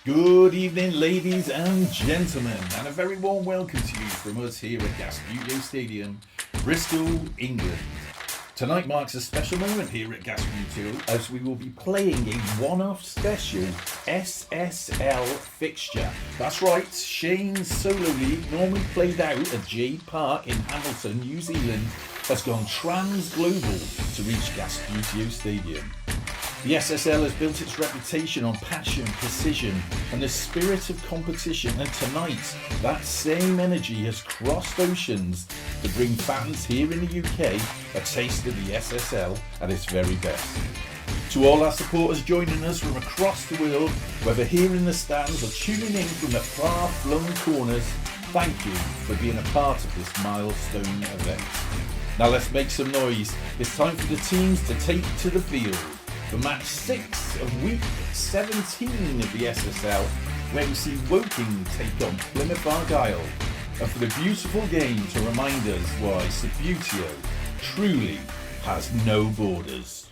Good evening, ladies and gentlemen, and a very warm welcome to you from us here at Gasbbuteo Stadium, Bristol, England. Tonight marks a special moment here at Gasbbuteo as we will be playing a one-off special SSL fixture. That's right, Shane's solo league, normally played out at Jade Park in Hamilton, New Zealand, has gone trans-global to reach Gasbbuteo Stadium. The SSL has built its reputation on passion, precision and the spirit of competition, and tonight that same energy has crossed oceans to bring fans here in the UK a taste of the SSL at its very best. To all our supporters joining us from across the world, whether here in the stands or tuning in from the far-flung corners, thank you for being a part of this milestone event. Now let's make some noise. It's time for the teams to take to the field for match 6 of week 17 of the SSL, where we see Woking take on Plymouth Argyle, and for the beautiful game to remind us why Gasbbuteo truly has no borders.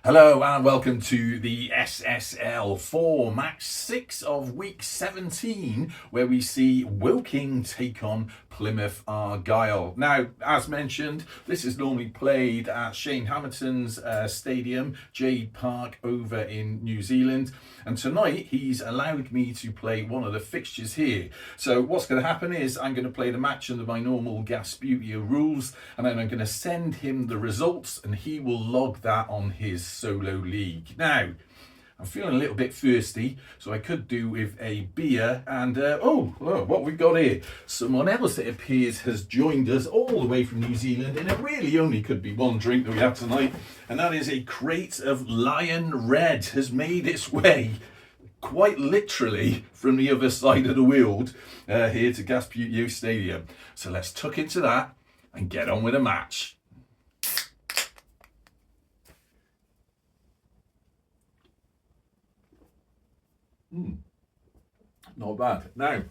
Hello and welcome to the SSL for match 6 of week 17, where we see Woking take on Plymouth Argyle. Now, as mentioned, this is normally played at Shane Hamilton's stadium, Jade Park, over in New Zealand. And tonight he's allowed me to play one of the fixtures here. So what's going to happen is I'm going to play the match under my normal Gasbbuteo rules, and then I'm going to send him the results and he will log that on his solo league. Now, I'm feeling a little bit thirsty, so I could do with a beer. And what we've got here, someone else it appears has joined us all the way from New Zealand, and it really only could be one drink that we have tonight, and that is a crate of Lion Red has made its way quite literally from the other side of the world here to Gasbbuteo Stadium. So let's tuck into that and get on with the match. Not bad. Now,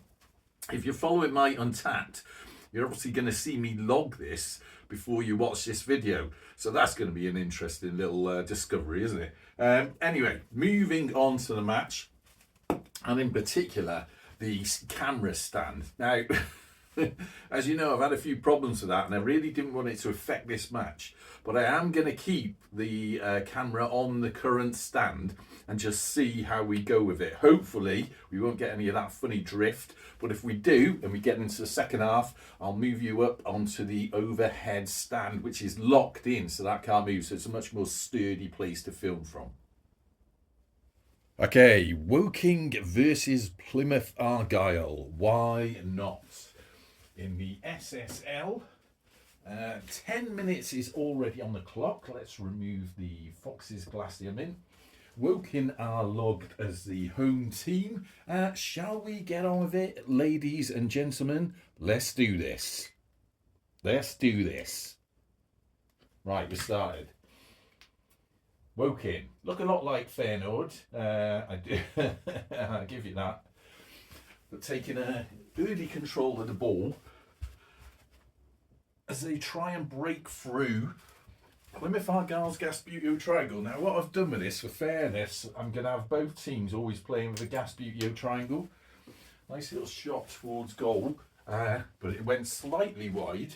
if you're following my Untapped, you're obviously going to see me log this before you watch this video. So that's going to be an interesting little discovery, isn't it? Anyway, moving on to the match, and in particular, the camera stand. Now, as you know, I've had a few problems with that, and I really didn't want it to affect this match. But I am going to keep the camera on the current stand and just see how we go with it. Hopefully, we won't get any of that funny drift. But if we do, and we get into the second half, I'll move you up onto the overhead stand, which is locked in, so that can't move. So it's a much more sturdy place to film from. Okay, Woking versus Plymouth Argyle. Why not? In the SSL, 10 minutes is already on the clock. Let's remove the Fox's Glacier Mint. Woking are logged as the home team. Shall we get on with it, ladies and gentlemen? Let's do this. Let's do this. Right, we started. Woking look a lot like Feyenoord. I do. I'll give you that. But taking early control of the ball as they try and break through Plymouth Argyle's Gasbbuteo triangle. Now, what I've done with this, for fairness, I'm going to have both teams always playing with a Gasbbuteo triangle. Nice little shot towards goal, but it went slightly wide.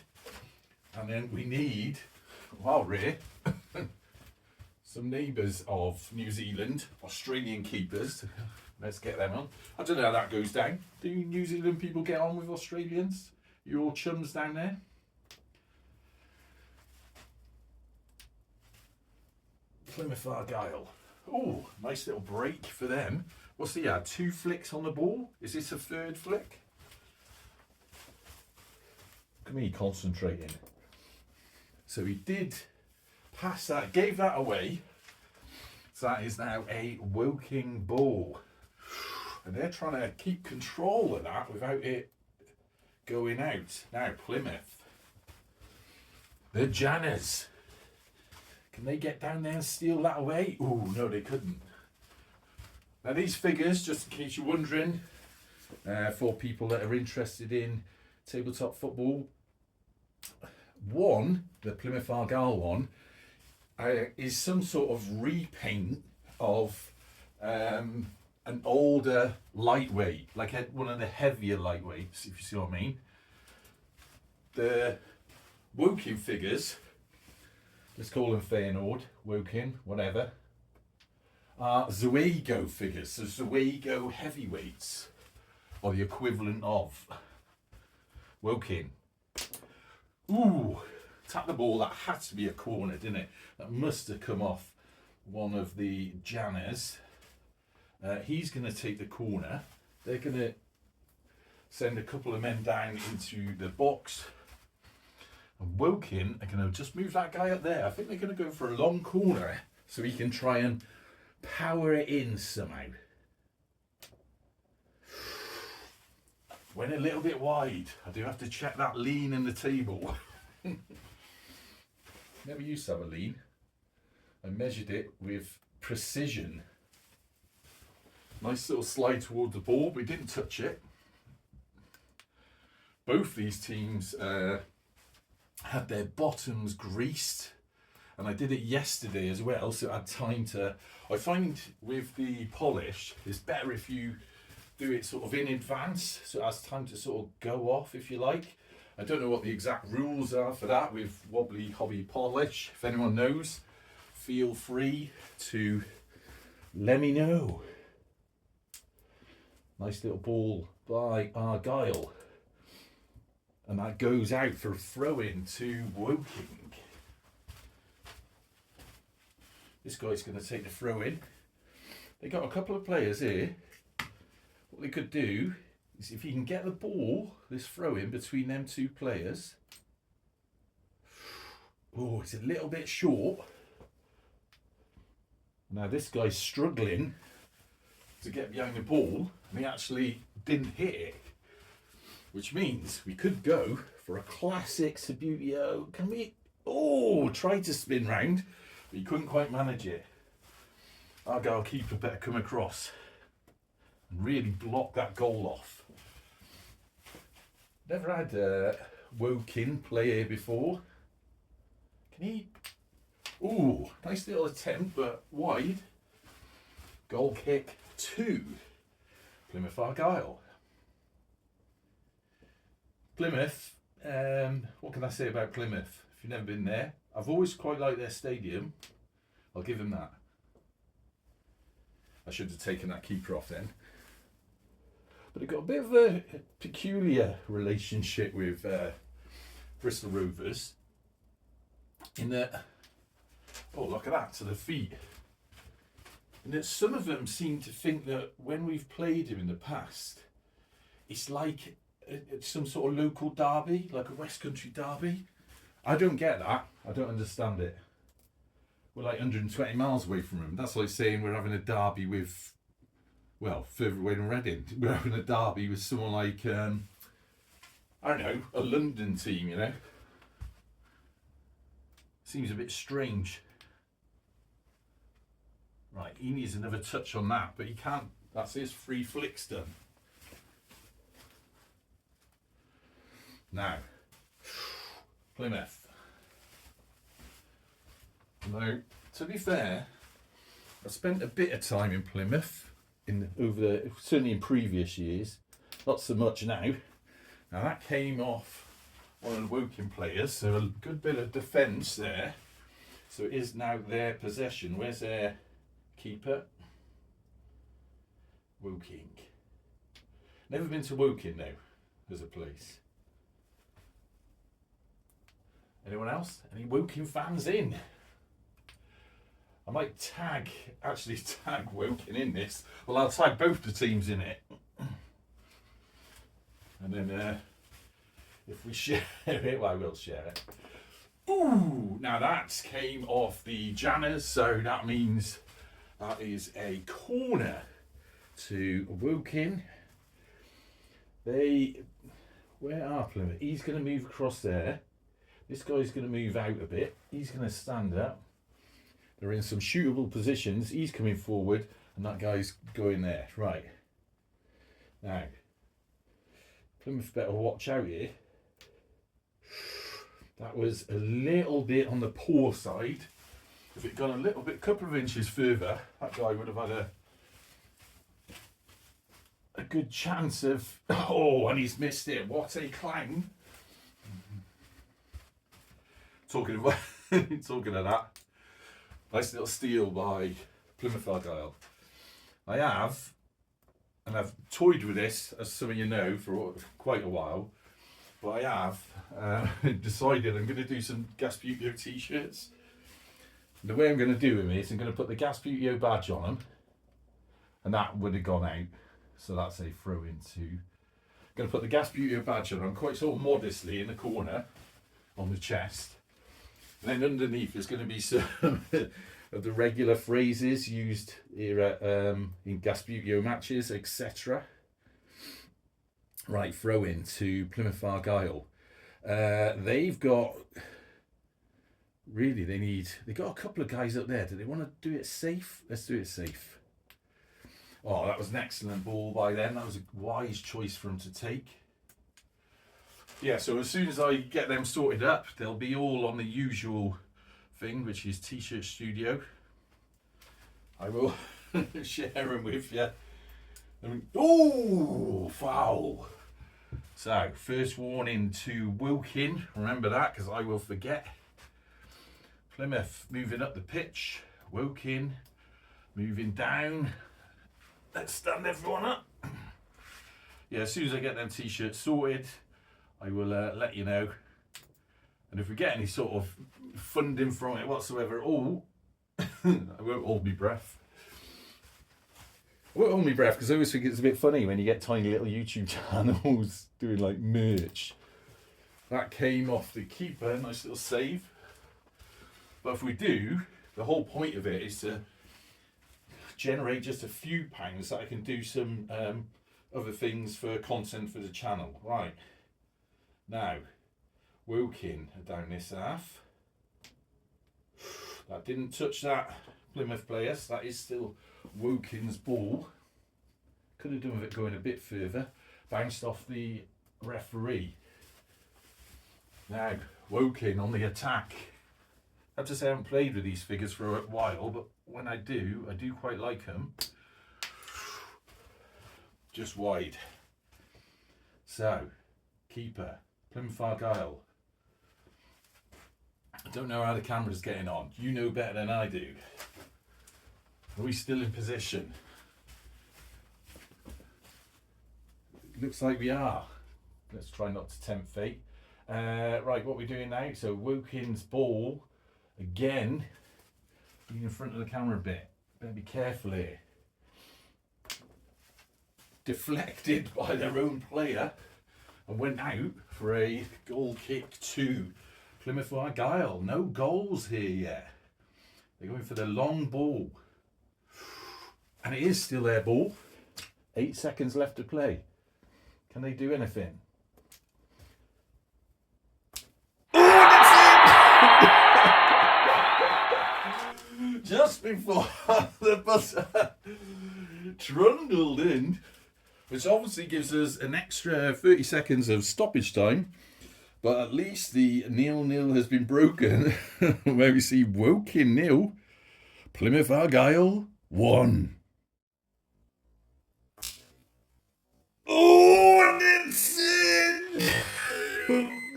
And then we need, while rear, some neighbours of New Zealand, Australian keepers. Let's get them on. I don't know how that goes down. Do New Zealand people get on with Australians? You all chums down there? Plymouth Argyle. Oh, nice little break for them. What's he had? 2 flicks on the ball? Is this a third flick? Look at me concentrating. So he did pass that, gave that away. So that is now a Woking ball. And they're trying to keep control of that without it going out. Now Plymouth. The Janners. Can they get down there and steal that away? Oh, no, they couldn't. Now these figures, just in case you're wondering, for people that are interested in tabletop football, the Plymouth Argyle one, is some sort of repaint of an older lightweight, like one of the heavier lightweights, if you see what I mean. The Woking figures, let's call them Feyenoord, Woking, whatever, are Zuego figures, so Zuego heavyweights, or the equivalent of Woking. Ooh, tap the ball, that had to be a corner, didn't it? That must have come off one of the Janners. He's going to take the corner. They're going to send a couple of men down into the box. And Woking are going to just move that guy up there. I think they're going to go for a long corner so he can try and power it in somehow. Went a little bit wide. I do have to check that lean in the table. Never used to have a lean. I measured it with precision. Nice little slide toward the ball, but we didn't touch it. Both these teams had their bottoms greased, and I did it yesterday as well, so I had time to. I find with the polish, it's better if you do it sort of in advance, so it has time to sort of go off, if you like. I don't know what the exact rules are for that with wobbly hobby polish. If anyone knows, feel free to let me know. Nice little ball by Argyle. And that goes out for a throw-in to Woking. This guy's going to take the throw-in. They got a couple of players here. What they could do is if he can get the ball, this throw-in between them two players. Oh, it's a little bit short. Now this guy's struggling to get behind the ball, and he actually didn't hit it. Which means we could go for a classic Gasbbuteo. Can we? Oh, tried to spin round, but he couldn't quite manage it. Our goalkeeper better come across and really block that goal off. Never had Woking play here before. Can he? Ooh, nice little attempt, but wide. Goal kick to Plymouth Argyle. Plymouth, what can I say about Plymouth? If you've never been there, I've always quite liked their stadium. I'll give them that. I should have taken that keeper off then. But they've got a bit of a peculiar relationship with Bristol Rovers. In that, oh look at that, to the feet. And that some of them seem to think that when we've played him in the past, it's like some sort of local derby, like a West Country derby. I don't get that. I don't understand it. We're like 120 miles away from them. That's like saying we're having a derby with, well, further away than Reading. We're having a derby with someone like, I don't know, a London team, you know. Seems a bit strange. Right, he needs another touch on that, but he can't. That's his free flicks done. Now, Plymouth. Now, to be fair, I spent a bit of time in Plymouth certainly in previous years. Not so much now. Now that came off one of the Woking players, so a good bit of defence there. So it is now their possession. Where's their keeper? Woking. Never been to Woking though, as a place. Anyone else? Any Woking fans in? I might tag Woking in this. Well, I'll tag both the teams in it. And then if we share it, well, I will share it. Ooh, now that came off the Janners, so that means that is a corner to Woking. Where are Plymouth? He's going to move across there. This guy's going to move out a bit. He's going to stand up. They're in some shootable positions. He's coming forward and that guy's going there. Right. Now, Plymouth better watch out here. That was a little bit on the poor side. if it gone a little bit, couple of inches further, that guy would have had a good chance of. Oh, and he's missed it. What a clown! Talking of that, nice little steal by Plymouth Argyle. I have, and I've toyed with this, as some of you know, for quite a while. But I have decided I'm going to do some Gasbbuteo t-shirts. The way I'm going to do them is I'm going to put the Gasbbuteo badge on them, and that would have gone out. So that's a throw into. I'm going to put the Gasbbuteo badge on them quite sort of modestly in the corner on the chest. And then underneath there's going to be some of the regular phrases used here at, in Gasbbuteo matches, etc. Right, throw in to Plymouth Argyle. They've got, really they've got a couple of guys up there. Do they want to do it safe? Let's do it safe. Oh, that was an excellent ball by them. That was a wise choice for them to take. Yeah, so as soon as I get them sorted up, they'll be all on the usual thing, which is T-shirt studio. I will share them with you. Oh, foul. So, first warning to Woking. Remember that, because I will forget. Plymouth moving up the pitch. Woking moving down. Let's stand everyone up. Yeah, as soon as I get them T-shirts sorted, I will let you know. And if we get any sort of funding from it whatsoever at all, I won't hold my breath. I won't hold my breath because I always think it's a bit funny when you get tiny little YouTube channels doing like merch. That came off the keeper, nice little save. But if we do, the whole point of it is to generate just a few pounds that I can do some other things for content for the channel. Right. Now, Woking down this half. That didn't touch that Plymouth player, so that is still Woking's ball. Could have done with it going a bit further. Bounced off the referee. Now, Woking on the attack. I have to say I haven't played with these figures for a while, but when I do quite like them. Just wide. So, keeper. Plymouth Argyle. I don't know how the camera's getting on. You know better than I do. Are we still in position? Looks like we are. Let's try not to tempt fate. Right, what we're doing now. So Woking's ball, again, being in front of the camera a bit. Better be careful here. Deflected by their own player. And went out for a goal kick to Plymouth Argyle. No goals here yet. They're going for the long ball. And it is still their ball. 8 seconds left to play. Can they do anything? Just before the buzzer trundled in, which obviously gives us an extra 30 seconds of stoppage time. But at least the 0-0 has been broken, where we see Woking 0, Plymouth Argyle 1. Oh, and it's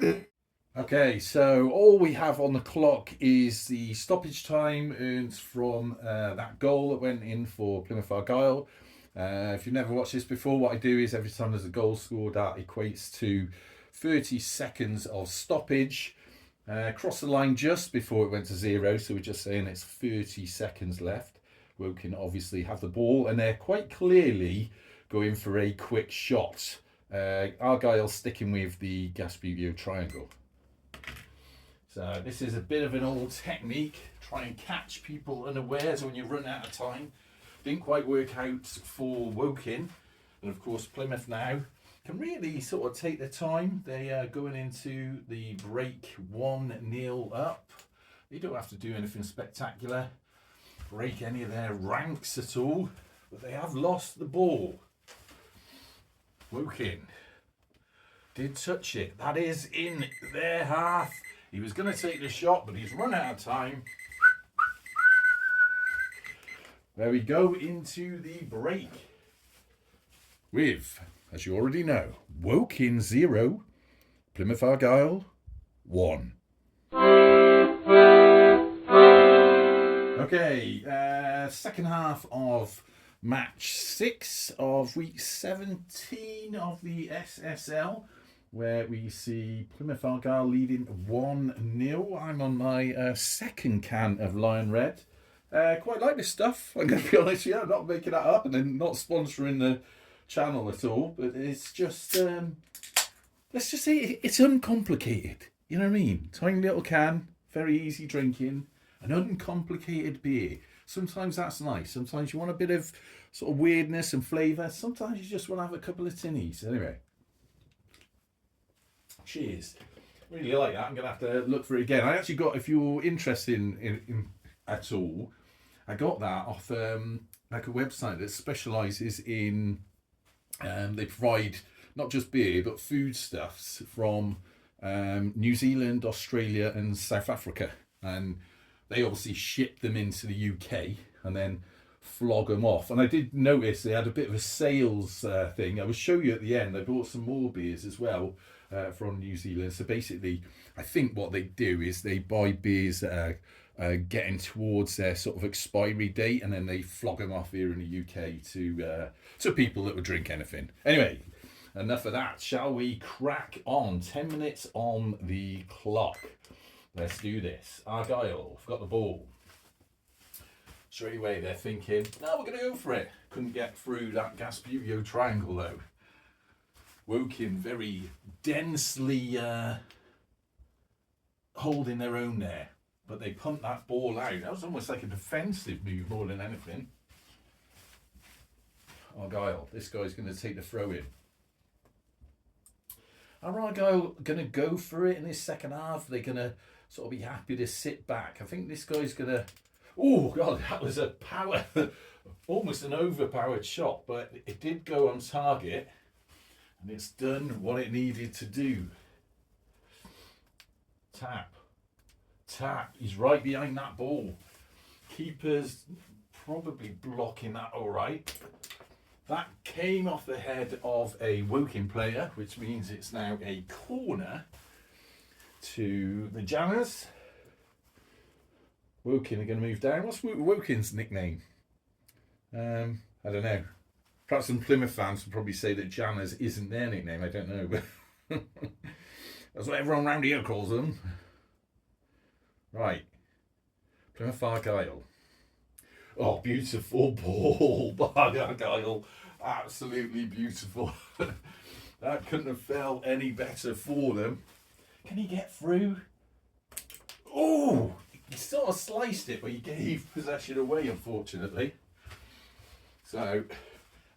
in! Okay, so all we have on the clock is the stoppage time earned from that goal that went in for Plymouth Argyle. If you've never watched this before, what I do is every time there's a goal scored, that equates to 30 seconds of stoppage. Crossed the line just before it went to 0, so we're just saying it's 30 seconds left. Woking obviously have the ball, and they're quite clearly going for a quick shot. Argyle sticking with the Gasbbuteo triangle. So this is a bit of an old technique. Try and catch people unawares when you run out of time. Didn't quite work out for Woking. And of course Plymouth now can really sort of take their time. They are going into the break 1-0 up. They don't have to do anything spectacular, break any of their ranks at all, but they have lost the ball. Woking did touch it. That is in their half. He was going to take the shot, but he's run out of time. where we go into the break with, as you already know, Woking 0, Plymouth Argyle 1. Okay, second half of match 6 of week 17 of the SSL, where we see Plymouth Argyle leading 1-0. I'm on my second can of Lion Red. Quite like this stuff, I'm going to be honest with you. I'm not making that up and then not sponsoring the channel at all, but it's just, let's just say it's uncomplicated. You know what I mean? Tiny little can, very easy drinking, an uncomplicated beer. Sometimes that's nice. Sometimes you want a bit of sort of weirdness and flavour. Sometimes you just want to have a couple of tinnies. Anyway, cheers. Really like that. I'm going to have to look for it again. I actually got, if you're interested in at all, I got that off like a website that specialises in, they provide not just beer but foodstuffs from New Zealand, Australia and South Africa, and they obviously ship them into the UK and then flog them off. And I did notice they had a bit of a sales thing. I will show you at the end. I bought some more beers as well from New Zealand. So basically, I think what they do is they buy beers that are getting towards their sort of expiry date, and then they flog them off here in the UK to people that would drink anything. Anyway, enough of that. Shall we crack on? 10 minutes on the clock. Let's do this. Argyle have got the ball. Straight away they're thinking, no, we're going to go for it. Couldn't get through that Gasbbuteo triangle though. Woking very densely holding their own there. But they pumped that ball out. That was almost like a defensive move more than anything. Argyle, this guy's going to take the throw in. Are Argyle going to go for it in this second half? Are they going to sort of be happy to sit back? I think this guy's going to... Oh, God, that was a power... almost an overpowered shot, but it did go on target. And it's done what it needed to do. Tap. He's right behind that ball. Keeper's probably blocking that all right. That came off the head of a Woking player, which means it's now a corner to the Janners. Woking are going to move down. What's Woking's nickname? I don't know. Perhaps some Plymouth fans would probably say that Janners isn't their nickname. I don't know, but that's what everyone around here calls them. Right. Plymouth Argyle. Oh, beautiful ball by Argyle. Absolutely beautiful. That couldn't have felt any better for them. Can he get through? Oh, he sort of sliced it, but he gave possession away, unfortunately. So,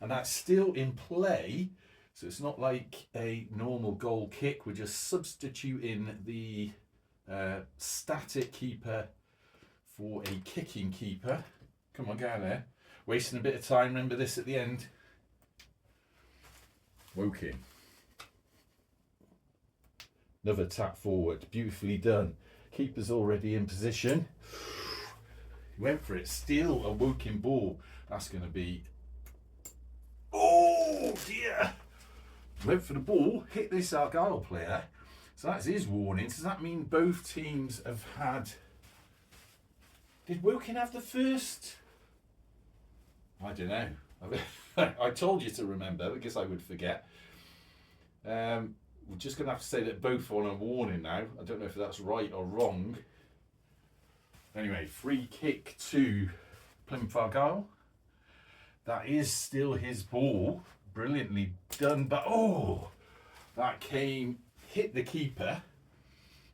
and that's still in play. So it's not like a normal goal kick. We're just substituting the static keeper for a kicking keeper. Come on, go there. Wasting a bit of time. Remember this at the end. Woking. Another tap forward. Beautifully done. Keeper's already in position. He went for it. Still a Woking ball. That's going to be... Oh, dear. Went for the ball. Hit this Argyle player. So that's his warning. Does that mean both teams have had... Did Woking have the first? I don't know. I told you to remember because I would forget. We're just going to have to say that both are on a warning now. I don't know if that's right or wrong. Anyway, free kick to Plymouth Argyle. That is still his ball. Brilliantly done. But, oh, that hit the keeper.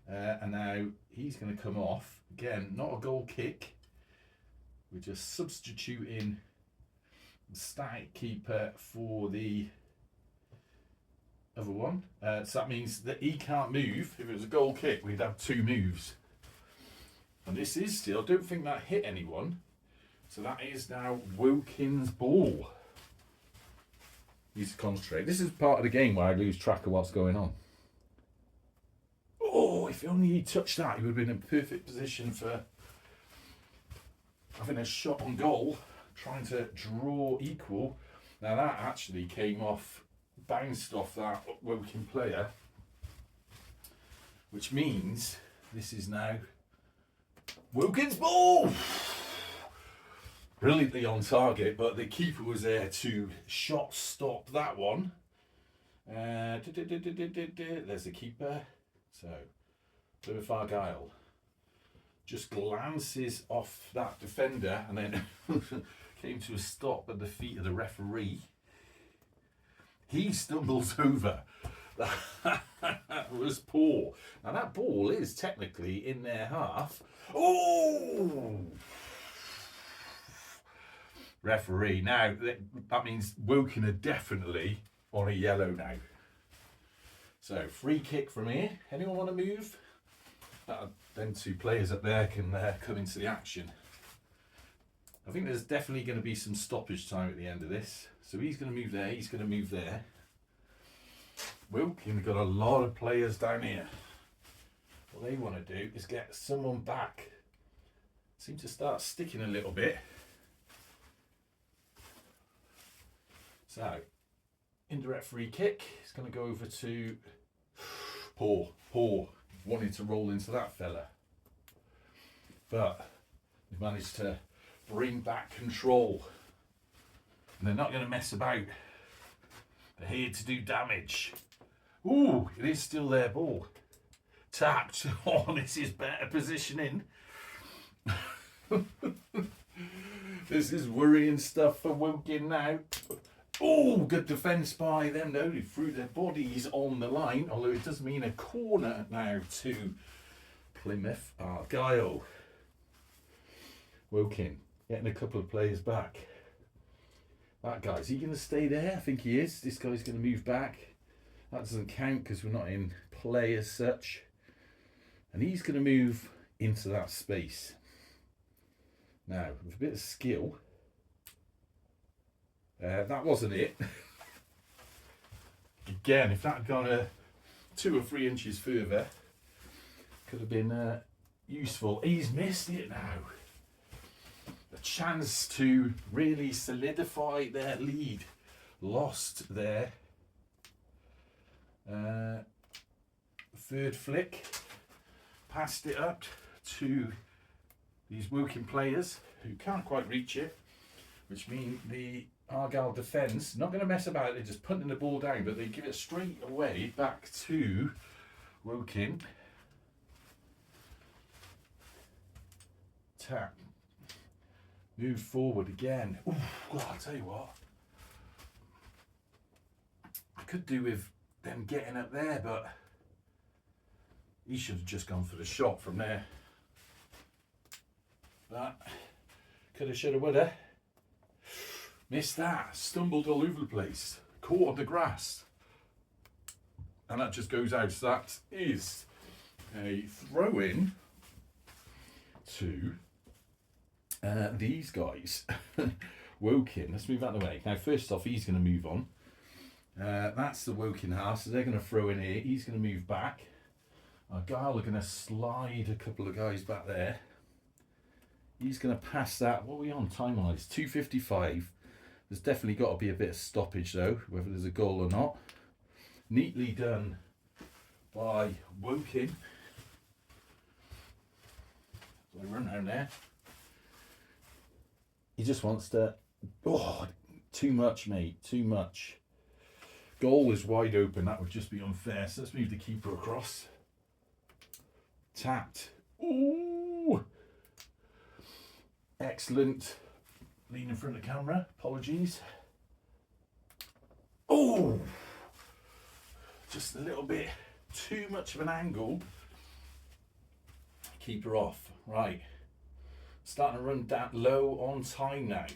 And now he's going to come off. Again, not a goal kick. We're just substituting the static keeper for the other one. So that means that he can't move. If it was a goal kick, we'd have two moves. And this is still, I don't think that hit anyone. So that is now Woking's ball. Needs to concentrate. This is part of the game where I lose track of what's going on. Oh, if only he touched that, he would have been in perfect position for having a shot on goal. trying to draw equal. Now that actually came off, bounced off that Woking player, which means this is now Wokin's ball. Brilliantly on target, but the keeper was there to shot stop that one. There's the keeper. So, Plymouth Argyle just glances off that defender and then came to a stop at the feet of the referee. He stumbles over. That was poor. Now that ball is technically in their half. Oh! Referee. Now that means Woking are definitely on a yellow now. So free kick from here. Anyone want to move? Them two players up there can come into the action. I think there's definitely going to be some stoppage time at the end of this. So he's going to move there, he's going to move there. Woking got a lot of players down here. What they want to do is get someone back. Seem to start sticking a little bit. So, indirect free kick. It's going to go over to Paul. Wanted to roll into that fella. But they've managed to bring back control. And they're not going to mess about. They're here to do damage. Ooh, it is still their ball. Tapped. Oh, this is better positioning. This is worrying stuff for Woking now. Oh, good defence by them though. They threw their bodies on the line, although it does mean a corner now to Plymouth Argyle. Woking getting a couple of players back. That guy, is he going to stay there? I think he is. This guy's going to move back. That doesn't count because we're not in play as such. And he's going to move into that space. Now, with a bit of skill, that wasn't it. Again, if that had gone 2 or 3 inches further, could have been useful. He's missed it now. A chance to really solidify their lead. Lost their third flick. Passed it up to these Woking players who can't quite reach it, which means the Argyle defence not going to mess about. They're just punting the ball down, but they give it straight away back to Woking. Tap. Move forward again. Ooh, well, I'll tell you what. I could do with them getting up there, but he should have just gone for the shot from there. But coulda, shoulda, woulda. Missed that. Stumbled all over the place. Caught on the grass. And that just goes out. So that is a throw-in to these guys. Woking. Let's move out of the way. Now, first off, he's going to move on. That's the Woking half. So they're going to throw in here. He's going to move back. Argyle are going to slide a couple of guys back there. He's going to pass that. What are we on time-wise? 2:55. There's definitely got to be a bit of stoppage though, whether there's a goal or not. Neatly done by Woking. So I run down there. He just wants to... Oh, too much, mate. Too much. Goal is wide open. That would just be unfair. So let's move the keeper across. Tapped. Ooh! Excellent. Lean in front of the camera. Apologies. Oh! Just a little bit too much of an angle. Keeper off. Right. Starting to run down low on time now.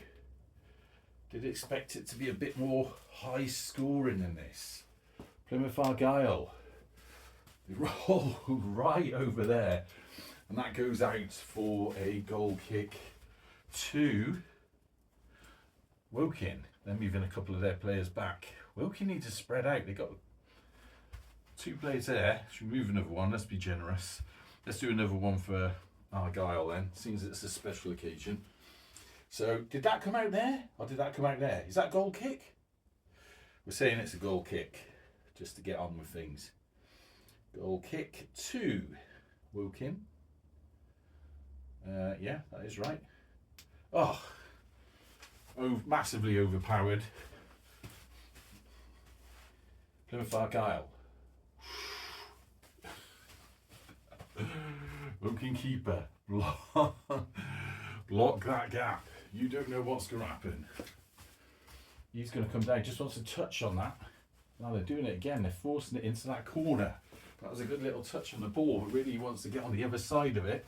Did expect it to be a bit more high scoring than this. Plymouth Argyle. They roll right over there. And that goes out for a goal kick to Woking. They're moving a couple of their players back. Woking need to spread out. They've got 2 players there. Should we move another one? Let's be generous. Let's do another one for Argyle then, seems it's a special occasion. So did that come out there or did that come out there? Is that goal kick? We're saying it's a goal kick just to get on with things. Goal kick to Woking. Yeah, that is right. Oh, massively overpowered. Plymouth Argyle. Woking keeper. Block that gap. You don't know what's going to happen. He's going to come down. Just wants to touch on that. Now they're doing it again. They're forcing it into that corner. That was a good little touch on the ball, but really he wants to get on the other side of it.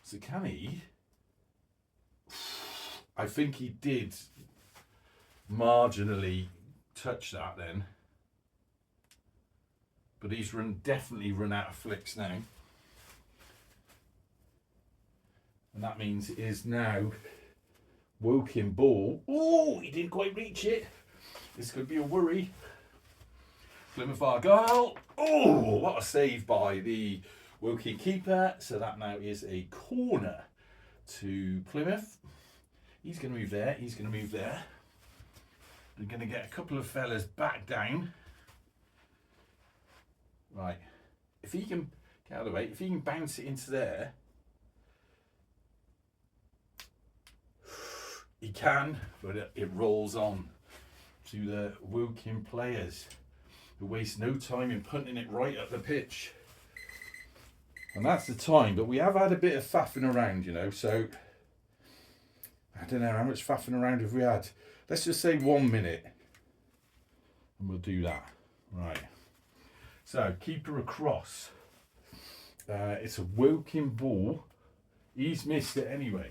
So can he? I think he did marginally touch that then. But he's definitely run out of flicks now. And that means it is now Woking ball. Oh, he didn't quite reach it. This could be a worry. Plymouth Argyle. Oh, what a save by the Woking keeper. So that now is a corner to Plymouth. He's going to move there. He's going to move there. They're going to get a couple of fellas back down. Right. If he can get out of the way, if he can bounce it into there, he can, but it rolls on to the Woking players who waste no time in punting it right up the pitch. And that's the time, but we have had a bit of faffing around, you know, so I don't know how much faffing around have we had. Let's just say 1 minute and we'll do that. Right. So, keeper across. It's a Woking ball. He's missed it anyway.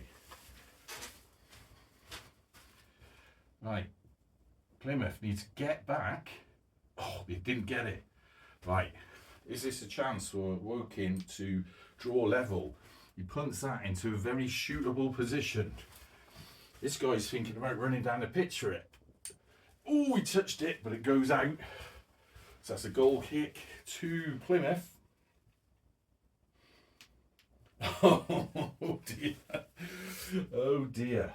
Right. Plymouth needs to get back. Oh, they didn't get it. Right. Is this a chance for Woking to draw level? He punts that into a very shootable position. This guy's thinking about running down the pitch for it. Oh, he touched it, but it goes out. So that's a goal kick to Plymouth. Oh dear. Oh dear.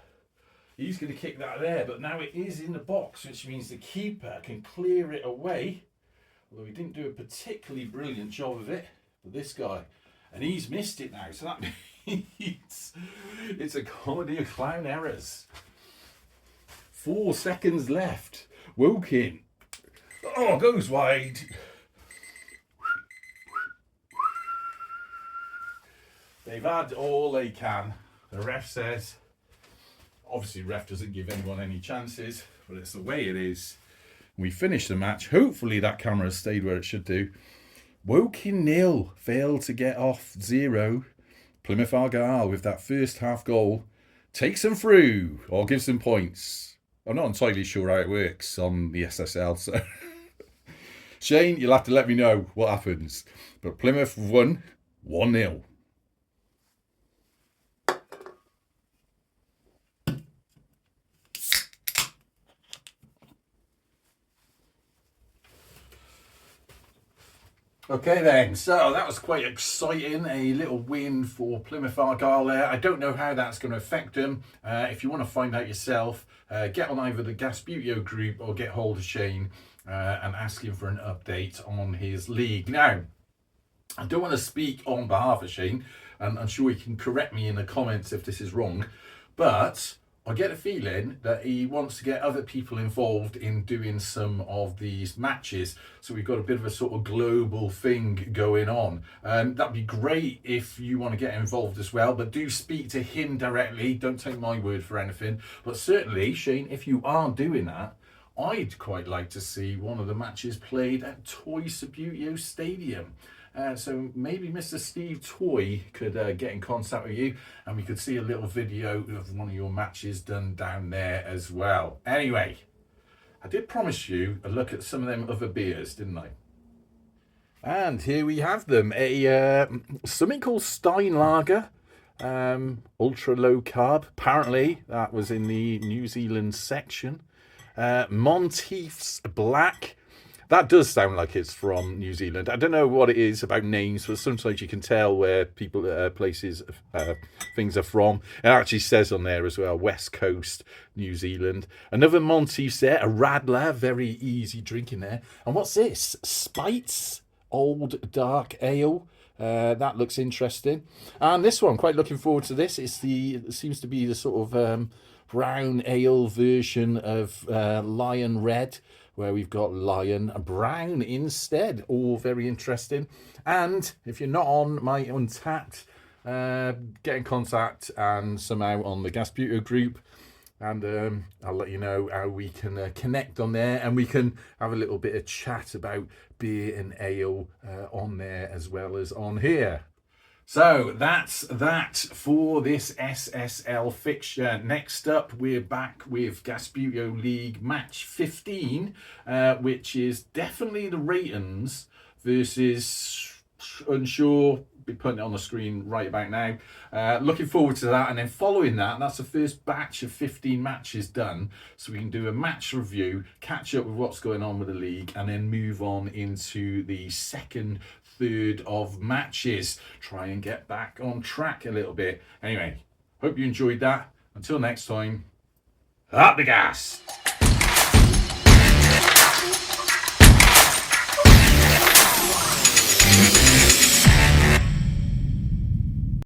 He's going to kick that there, but now it is in the box, which means the keeper can clear it away. Although he didn't do a particularly brilliant job of it, but this guy. And he's missed it now, so that means it's a comedy of clown errors. 4 seconds left. Woking. Oh, goes wide. They've had all they can. The ref says, obviously ref doesn't give anyone any chances, but it's the way it is. We finish the match. Hopefully that camera has stayed where it should do. Woking 0, failed to get off 0. Plymouth Argyle with that first half goal takes them through or gives them points. I'm not entirely sure how it works on the SSL, so Shane, you'll have to let me know what happens. But Plymouth won 1-0. Okay then, so that was quite exciting, a little win for Plymouth Argyle there. I don't know how that's going to affect them. If you want to find out yourself, get on either the Gasbbuteo group or get hold of Shane and ask him for an update on his league. Now, I don't want to speak on behalf of Shane, and I'm sure he can correct me in the comments if this is wrong, but I get a feeling that he wants to get other people involved in doing some of these matches. So we've got a bit of a sort of global thing going on. That'd be great if you want to get involved as well, but do speak to him directly. Don't take my word for anything. But certainly, Shane, if you are doing that, I'd quite like to see one of the matches played at Gasbbuteo Stadium. So maybe Mr. Steve Toy could get in contact with you and we could see a little video of one of your matches done down there as well. Anyway, I did promise you a look at some of them other beers, didn't I? And here we have them. Something called Stein Lager, ultra low carb. Apparently that was in the New Zealand section. Monteith's Black. That does sound like it's from New Zealand. I don't know what it is about names, but sometimes you can tell where people, places, things are from. It actually says on there as well, West Coast, New Zealand. Another Monteith's there, a Radler, very easy drinking there. And what's this? Spites Old Dark Ale. That looks interesting. And this one, quite looking forward to this. It seems to be the sort of brown ale version of Lion Red, where we've got Lion Brown instead. All very interesting. And if you're not on my Untapped, get in contact and somehow on the Gasbbuteo group, and I'll let you know how we can connect on there, and we can have a little bit of chat about beer and ale on there as well as on here. So that's that for this SSL fixture. Next up, we're back with Gasbbuteo League match 15, which is definitely the Ratons versus Unsure. Be putting it on the screen right about now. Looking forward to that, and then following that, that's the first batch of 15 matches done, so we can do a match review, catch up with what's going on with the league, and then move on into the second third of matches, try and get back on track a little bit. Anyway, hope you enjoyed that. Until next time, up the gas.